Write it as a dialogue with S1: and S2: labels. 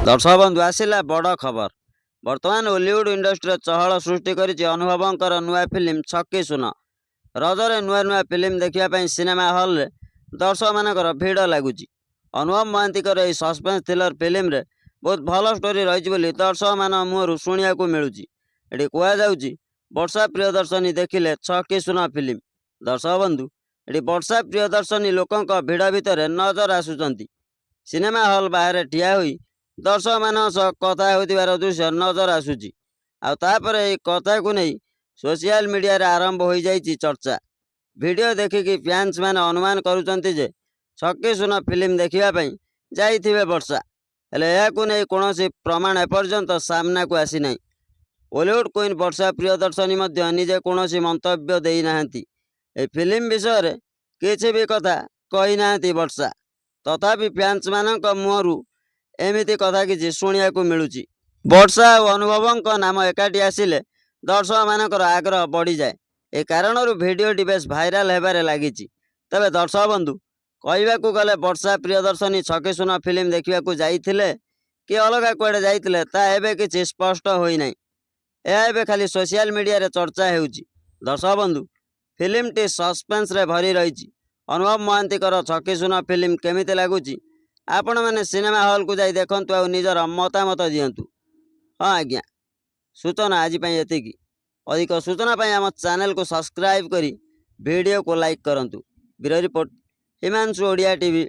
S1: दर्शक बंधु आसिला बड़ खबर। वर्तमान ओलीवुड इंडस्ट्री चहल सृष्टि करिछि अनुभवंकर नुआ फिल्म छक्की सुन। रजरे नुआ नुआ फिल्म देखिया सिनेमा हॉल रे दर्शक मानकर भीड़ लगुच। अनुभव महांतीकर यह सस्पेंस थ्रिलर फिल्म रे बहुत भल स्टोरी रही दर्शक मान मुहर शुणा मिलूँ। ये कहुच्छी वर्षा प्रियदर्शनी देखिले छक्की सुन फिल्म। दर्शक बंधु ये वर्षा प्रियदर्शनी लोकों भिड़ भितर नजर आसुचंती। सिनेमा हॉल बाहर ठिया होई दर्शक मान कथा होतिबार दृश्य नजर आसूची। आपर कथा को नहीं सोशल मीडिया रे आरंभ हो जाइए चर्चा। वीडियो देखिकी फैंस मैंने अनुमान करुचंती जे छक्की सुन फिल्म देखिबा जाइथिबे वर्षा। हेले याकु नहीं कौन प्रमाण एपर्यंत सामना को आसी नहीं। बॉलीवुड क्वीन वर्षा प्रियदर्शनी मध्य निजे कौन मंतव्य देई नाहंती। ए फिल्म विषय किसी भी कथा कही नाहंती वर्षा। तथापि फैंस मानक मुहरु एमिति कथा किछि शुणिया मिलूँ। वर्षा और अनुभवों नाम एकाठी आसिले दर्शक मानकर आग्रह बढ़ी जाए। ए कारणरू भिडियोटी बेस भाइराल हेबारे लागिछि। तबे दर्शक बंधु कहवाकू गले वर्षा प्रियदर्शनी छक्की सुन फिल्म देखा जाइथिले कि अलग कुआडे जाइथिले ता एबे किछि स्पष्ट होई नाही। यह एबे खाली सोशल मीडिया रे चर्चा हेउछि। दर्शक बंधु फिल्मटी सस्पेंस रे भरी रही। अनुभव महांतीकर छक्की सुन फिल्म केमिति लागुछि आपण मैंने सिनेमा हॉल को जाई देखंतु आ निजर मतामत दियंतु। हाँ आज्ञा सूचना आज एतिकी। अधिक सूचना आम चैनल को सब्सक्राइब करी वीडियो को लाइक करंतु। Bureau report Himanshu Odia TV.